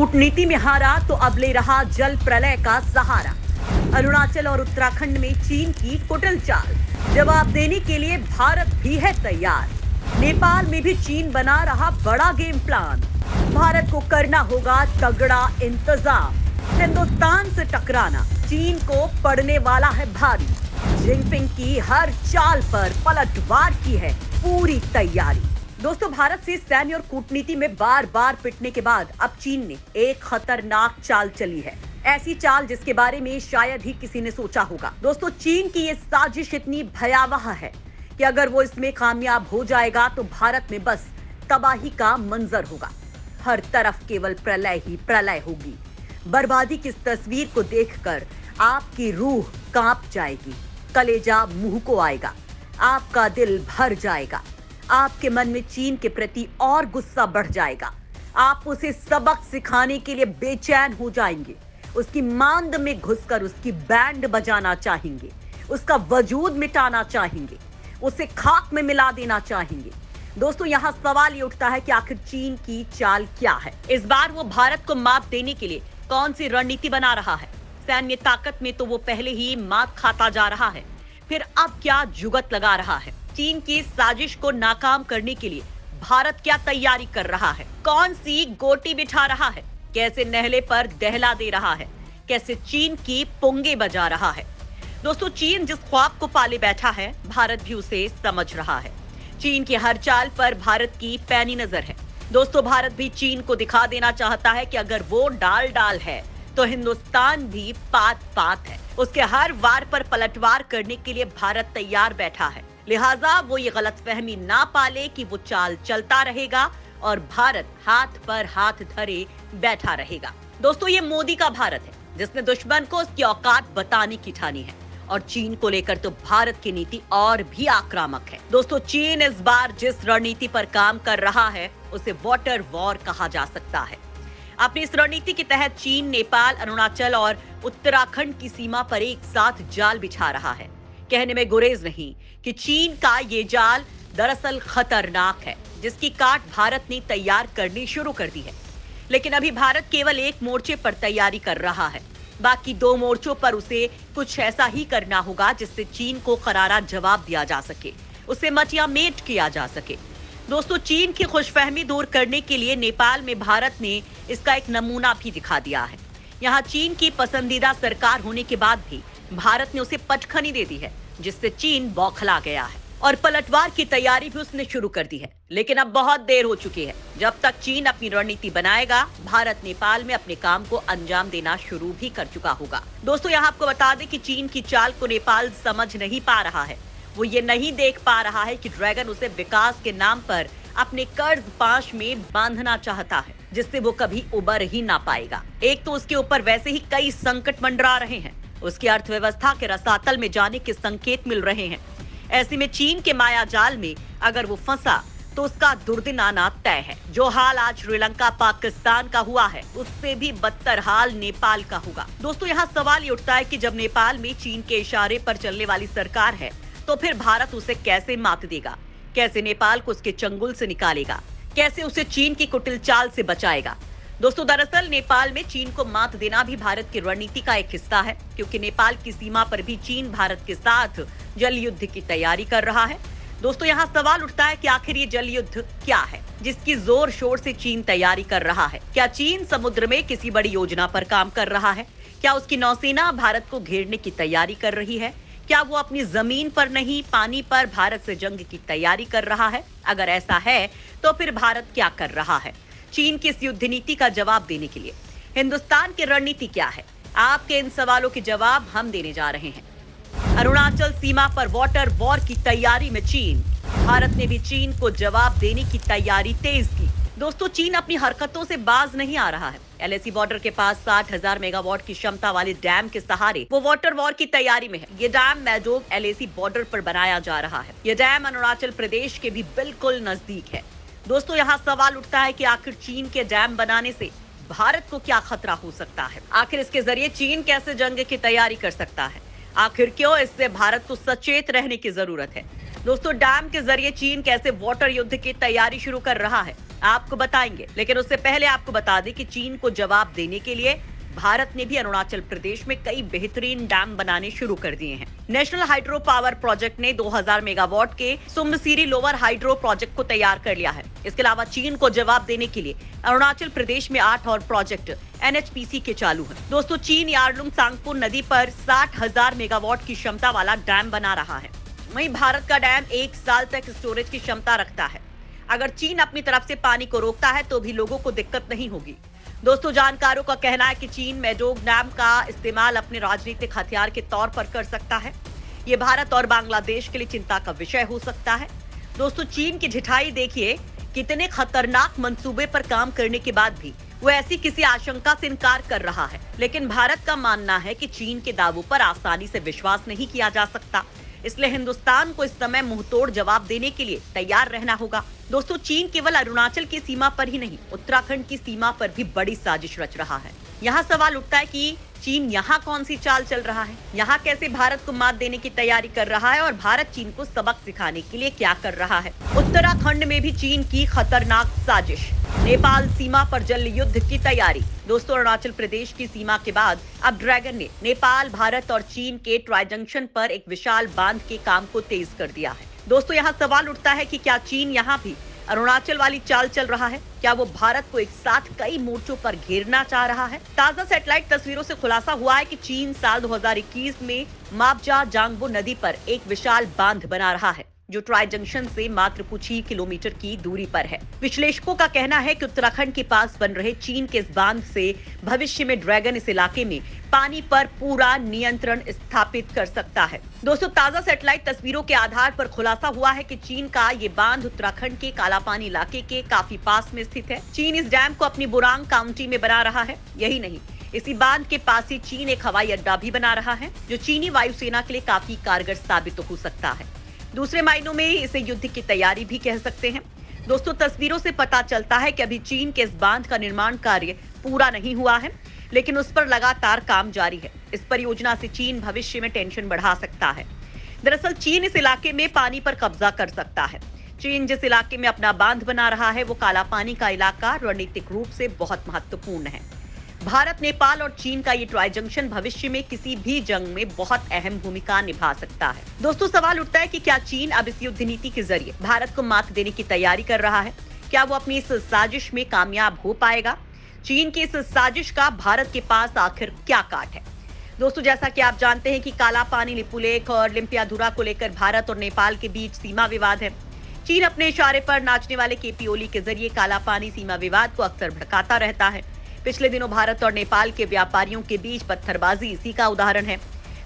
कूटनीति में हारा तो अब ले रहा जल प्रलय का सहारा। अरुणाचल और उत्तराखंड में चीन की कुटिल चाल, जवाब देने के लिए भारत भी है तैयार। नेपाल में भी चीन बना रहा बड़ा गेम प्लान। भारत को करना होगा तगड़ा इंतजाम। हिंदुस्तान से टकराना चीन को पड़ने वाला है भारी। जिनपिंग की हर चाल पर पलटवार की है पूरी तैयारी। दोस्तों, भारत से सैन्य और कूटनीति में बार बार पिटने के बाद अब चीन ने एक खतरनाक चाल चली है। ऐसी चाल जिसके बारे में शायद ही किसी ने सोचा होगा। दोस्तों, चीन की ये साजिश इतनी भयावह है कि अगर वो इसमें कामयाब हो जाएगा तो भारत में बस तबाही का मंजर होगा। हर तरफ केवल प्रलय ही प्रलय होगी। बर्बादी की इस तस्वीर को देखकर आपकी रूह कांप जाएगी, कलेजा मुंह को आएगा, आपका दिल भर जाएगा। आपके मन में चीन के प्रति और गुस्सा बढ़ जाएगा। आप उसे सबक सिखाने के लिए बेचैन हो जाएंगे। उसकी मांद में घुसकर उसकी बैंड बजाना चाहेंगे, उसका वजूद मिटाना चाहेंगे, उसे खाक में मिला देना चाहेंगे। दोस्तों, यहाँ सवाल ये उठता है कि आखिर चीन की चाल क्या है? इस बार वो भारत को मात देने के लिए कौन सी रणनीति बना रहा है? सैन्य ताकत में तो वो पहले ही मात खाता जा रहा है, फिर अब क्या जुगत लगा रहा है? चीन की साजिश को नाकाम करने के लिए भारत क्या तैयारी कर रहा है? कौन सी गोटी बिठा रहा है? कैसे नहले पर दहला दे रहा है? कैसे चीन की पुंगे बजा रहा है? दोस्तों, चीन जिस ख्वाब को पाले बैठा है, भारत भी उसे समझ रहा है। चीन की हर चाल पर भारत की पैनी नजर है। दोस्तों, भारत भी चीन को दिखा देना चाहता है कि अगर वो डाल है तो हिंदुस्तान भी पात है। उसके हर वार पर पलटवार करने के लिए भारत तैयार बैठा है। लिहाजा वो ये गलतफहमी ना पाले कि वो चाल चलता रहेगा और भारत हाथ पर हाथ धरे बैठा रहेगा। दोस्तों, ये मोदी का भारत है जिसने दुश्मन को उसकी औकात बताने की ठानी है, और चीन को लेकर तो भारत की नीति और भी आक्रामक है। दोस्तों, चीन इस बार जिस रणनीति पर काम कर रहा है उसे वाटर वॉर कहा जा सकता है। अपनी इस रणनीति के तहत चीन नेपाल, अरुणाचल और उत्तराखंड की सीमा पर एक साथ जाल बिछा रहा है। कहने में गुरेज नहीं कि चीन का ये जाल दरअसल खतरनाक है, जिसकी काट भारत ने तैयार करनी शुरू कर दी है। लेकिन अभी भारत केवल एक मोर्चे पर तैयारी कर रहा है। बाकी दो मोर्चों पर उसे कुछ ऐसा ही करना होगा जिससे चीन को करारा जवाब दिया जा सके, उसे मटियामेट किया जा सके। दोस्तों, चीन की खुशफहमी दूर करने के लिए नेपाल में भारत ने इसका एक नमूना भी दिखा दिया है। यहाँ चीन की पसंदीदा सरकार होने के बाद भी भारत ने उसे पटखनी दे दी है, जिससे चीन बौखला गया है और पलटवार की तैयारी भी उसने शुरू कर दी है। लेकिन अब बहुत देर हो चुकी है। जब तक चीन अपनी रणनीति बनाएगा, भारत नेपाल में अपने काम को अंजाम देना शुरू भी कर चुका होगा। दोस्तों, यहाँ आपको बता दें कि चीन की चाल को नेपाल समझ नहीं पा रहा है। वो ये नहीं देख पा रहा है कि ड्रैगन उसे विकास के नाम पर अपने कर्ज पाश में बांधना चाहता है, जिससे वो कभी उबर ही ना पाएगा। एक तो उसके ऊपर वैसे ही कई संकट मंडरा रहे हैं, उसकी अर्थव्यवस्था के रसातल में जाने के संकेत मिल रहे हैं। ऐसे में चीन के माया जाल में अगर वो फंसा तो उसका दुर्दिन आना तय है। जो हाल आज श्रीलंका पाकिस्तान का हुआ है, उससे भी बदतर हाल नेपाल का होगा। दोस्तों, यहाँ सवाल ये उठता है कि जब नेपाल में चीन के इशारे पर चलने वाली सरकार है, तो फिर भारत उसे कैसे मात देगा? कैसे नेपाल को उसके चंगुल से निकालेगा? कैसे उसे चीन की कुटिल चाल से बचाएगा? दोस्तों, दरअसल नेपाल में चीन को मात देना भी भारत की रणनीति का एक हिस्सा है, क्योंकि नेपाल की सीमा पर भी चीन भारत के साथ जल युद्ध की तैयारी कर रहा है। दोस्तों, यहाँ सवाल उठता है कि आखिर ये जल युद्ध क्या है जिसकी जोर शोर से चीन तैयारी कर रहा है? क्या चीन समुद्र में किसी बड़ी योजना पर काम कर रहा है? क्या उसकी नौसेना भारत को घेरने की तैयारी कर रही है? क्या वो अपनी जमीन पर नहीं, पानी पर भारत से जंग की तैयारी कर रहा है? अगर ऐसा है तो फिर भारत क्या कर रहा है? चीन की इस युद्ध नीति का जवाब देने के लिए हिंदुस्तान की रणनीति क्या है? आपके इन सवालों के जवाब हम देने जा रहे हैं। अरुणाचल सीमा पर वाटर वॉर की तैयारी में चीन। भारत ने भी चीन को जवाब देने की तैयारी तेज की। दोस्तों, चीन अपनी हरकतों से बाज नहीं आ रहा है। एलएसी बॉर्डर के पास 60,000 मेगावाट की क्षमता वाले डैम के सहारे वो वाटर वॉर की तैयारी में है। ये डैम मैजोग एलएसी बॉर्डर पर बनाया जा रहा है। ये डैम अरुणाचल प्रदेश के भी बिल्कुल नजदीक है। दोस्तों, यहाँ सवाल उठता है कि आखिर चीन के डैम बनाने से भारत को क्या खतरा हो सकता है? आखिर इसके जरिए चीन कैसे जंग की तैयारी कर सकता है? आखिर क्यों इससे भारत को सचेत रहने की जरूरत है? दोस्तों, डैम के जरिए चीन कैसे वाटर युद्ध की तैयारी शुरू कर रहा है आपको बताएंगे, लेकिन उससे पहले आपको बता दें कि चीन को जवाब देने के लिए भारत ने भी अरुणाचल प्रदेश में कई बेहतरीन डैम बनाने शुरू कर दिए हैं। नेशनल हाइड्रो पावर प्रोजेक्ट ने 2000 मेगावाट के सुमसीरी लोअर हाइड्रो प्रोजेक्ट को तैयार कर लिया है। इसके अलावा चीन को जवाब देने के लिए अरुणाचल प्रदेश में 8 और प्रोजेक्ट एनएचपीसी के चालू है। दोस्तों, चीन यार्लुंग सांगपो नदी पर 60,000 मेगावाट की क्षमता वाला डैम बना रहा है। वहीं भारत का डैम 1 साल तक स्टोरेज की क्षमता रखता है। अगर चीन अपनी तरफ से पानी को रोकता है तो भी लोगों को दिक्कत नहीं होगी। दोस्तों, जानकारों का कहना है कि चीन मेडोग डैम का इस्तेमाल अपने राजनीतिक हथियार के तौर पर कर सकता है। ये भारत और बांग्लादेश के लिए चिंता का विषय हो सकता है। दोस्तों, चीन की ढिठाई देखिए, कितने खतरनाक मंसूबे पर काम करने के बाद भी वो ऐसी किसी आशंका से इनकार कर रहा है। लेकिन भारत का मानना है कि चीन के दावों पर आसानी से विश्वास नहीं किया जा सकता, इसलिए हिंदुस्तान को इस समय मुंहतोड़ जवाब देने के लिए तैयार रहना होगा। दोस्तों, चीन केवल अरुणाचल की सीमा पर ही नहीं, उत्तराखंड की सीमा पर भी बड़ी साजिश रच रहा है। यहाँ सवाल उठता है कि चीन यहाँ कौन सी चाल चल रहा है, यहाँ कैसे भारत को मात देने की तैयारी कर रहा है और भारत चीन को सबक सिखाने के लिए क्या कर रहा है। उत्तराखंड में भी चीन की खतरनाक साजिश, नेपाल सीमा पर जल युद्ध की तैयारी। दोस्तों, अरुणाचल प्रदेश की सीमा के बाद अब ड्रैगन ने नेपाल, भारत और चीन के ट्राई जंक्शन पर एक विशाल बांध के काम को तेज कर दिया है। दोस्तों, यहाँ सवाल उठता है कि क्या चीन यहाँ भी अरुणाचल वाली चाल चल रहा है? क्या वो भारत को एक साथ कई मोर्चों पर घेरना चाह रहा है? ताजा सैटेलाइट तस्वीरों से खुलासा हुआ है कि चीन साल 2021 में मापजा जांगबो नदी पर एक विशाल बांध बना रहा है, जो ट्राई जंक्शन से मात्र कुछ ही किलोमीटर की दूरी पर है। विश्लेषकों का कहना है कि उत्तराखंड के पास बन रहे चीन के इस बांध से भविष्य में ड्रैगन इस इलाके में पानी पर पूरा नियंत्रण स्थापित कर सकता है। दोस्तों, ताजा सैटेलाइट तस्वीरों के आधार पर खुलासा हुआ है कि चीन का ये बांध उत्तराखंड के कालापानी इलाके के काफी पास में स्थित है। चीन इस डैम को अपनी बुरांग काउंटी में बना रहा है। यही नहीं, इसी बांध के पास ही चीन एक हवाई अड्डा भी बना रहा है, जो चीनी वायुसेना के लिए काफी कारगर साबित हो सकता है। दूसरे मायनों में इसे युद्ध की तैयारी भी कह सकते हैं। दोस्तों, तस्वीरों से पता चलता है कि अभी चीन के इस बांध का निर्माण कार्य पूरा नहीं हुआ है, लेकिन उस पर लगातार काम जारी है। इस परियोजना से चीन भविष्य में टेंशन बढ़ा सकता है। दरअसल चीन इस इलाके में पानी पर कब्जा कर सकता है। चीन जिस इलाके में अपना बांध बना रहा है, वो काला पानी का इलाका रणनीतिक रूप से बहुत महत्वपूर्ण है। भारत, नेपाल और चीन का ये ट्राई जंक्शन भविष्य में किसी भी जंग में बहुत अहम भूमिका निभा सकता है। दोस्तों, सवाल उठता है कि क्या चीन अब इस युद्ध नीति के जरिए भारत को मात देने की तैयारी कर रहा है? क्या वो अपनी इस साजिश में कामयाब हो पाएगा? चीन की इस साजिश का भारत के पास आखिर क्या काट है? दोस्तों, जैसा कि आप जानते हैं कि काला पानी, लिपुलेख और लिम्पियाधुरा को लेकर भारत और नेपाल के बीच सीमा विवाद है। चीन अपने इशारे पर नाचने वाले केपी ओली के जरिए काला पानी सीमा विवाद को अक्सर भड़काता रहता है। पिछले दिनों भारत और नेपाल के व्यापारियों के बीच पत्थरबाजी इसी का उदाहरण है।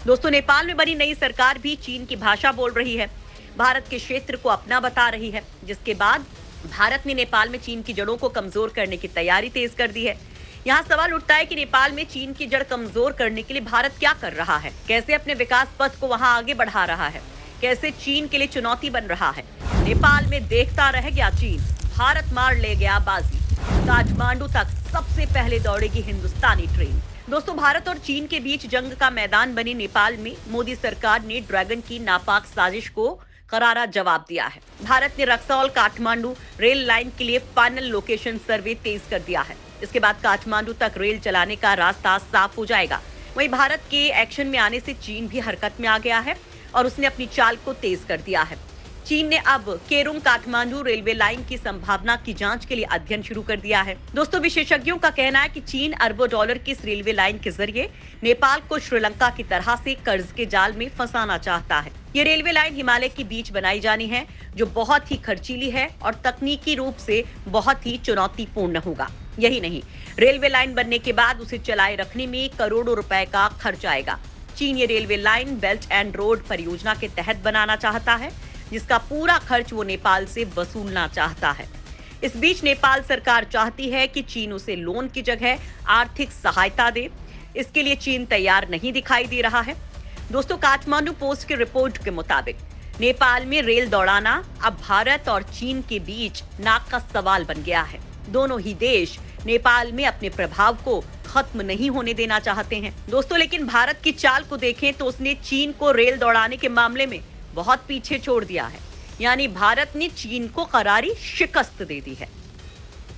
दोस्तों, नेपाल में बनी नई सरकार भी चीन की भाषा बोल रही है, भारत के क्षेत्र को अपना बता रही है, जिसके बाद भारत ने नेपाल में चीन की जड़ों को कमजोर करने की तैयारी तेज कर दी है। यहाँ सवाल उठता है कि नेपाल में चीन की जड़ कमजोर करने के लिए भारत क्या कर रहा है? कैसे अपने विकास पथ को वहाँ आगे बढ़ा रहा है? कैसे चीन के लिए चुनौती बन रहा है? नेपाल में देखता रह गया चीन, भारत मार ले गया बाजी। काठमांडू तक सबसे पहले दौड़ेगी हिंदुस्तानी ट्रेन। दोस्तों, भारत और चीन के बीच जंग का मैदान बने नेपाल में मोदी सरकार ने ड्रैगन की नापाक साजिश को करारा जवाब दिया है। भारत ने रक्सौल काठमांडू रेल लाइन के लिए फाइनल लोकेशन सर्वे तेज कर दिया है। इसके बाद काठमांडू तक रेल चलाने का रास्ता साफ हो जाएगा। वहीं भारत के एक्शन में आने से चीन भी हरकत में आ गया है और उसने अपनी चाल को तेज कर दिया है। चीन ने अब केरुंग काठमांडू रेलवे लाइन की संभावना की जांच के लिए अध्ययन शुरू कर दिया है। दोस्तों, विशेषज्ञों का कहना है कि चीन अरबों डॉलर की इस रेलवे लाइन के जरिए नेपाल को श्रीलंका की तरह से कर्ज के जाल में फंसाना चाहता है। ये रेलवे लाइन हिमालय के बीच बनाई जानी है, जो बहुत ही खर्चीली है और तकनीकी रूप से बहुत ही चुनौतीपूर्ण होगा। यही नहीं, रेलवे लाइन बनने के बाद उसे चलाए रखने में करोड़ों रुपए का खर्च आएगा। चीन ये railway line belt and road परियोजना के तहत बनाना चाहता है, जिसका पूरा खर्च वो नेपाल से वसूलना चाहता है। इस बीच नेपाल सरकार चाहती है कि चीन उसे लोन की जगह आर्थिक सहायता दे। इसके लिए चीन तैयार नहीं दिखाई दे रहा है। दोस्तों, काठमांडू पोस्ट की रिपोर्ट के मुताबिक नेपाल में रेल दौड़ाना अब भारत और चीन के बीच नाक का सवाल बन गया है। दोनों ही देश नेपाल में अपने प्रभाव को खत्म नहीं होने देना चाहते हैं। दोस्तों, लेकिन भारत की चाल को देखें तो उसने चीन को रेल दौड़ाने के मामले में बहुत पीछे छोड़ दिया है। यानी भारत ने चीन को करारी शिकस्त दे दी है।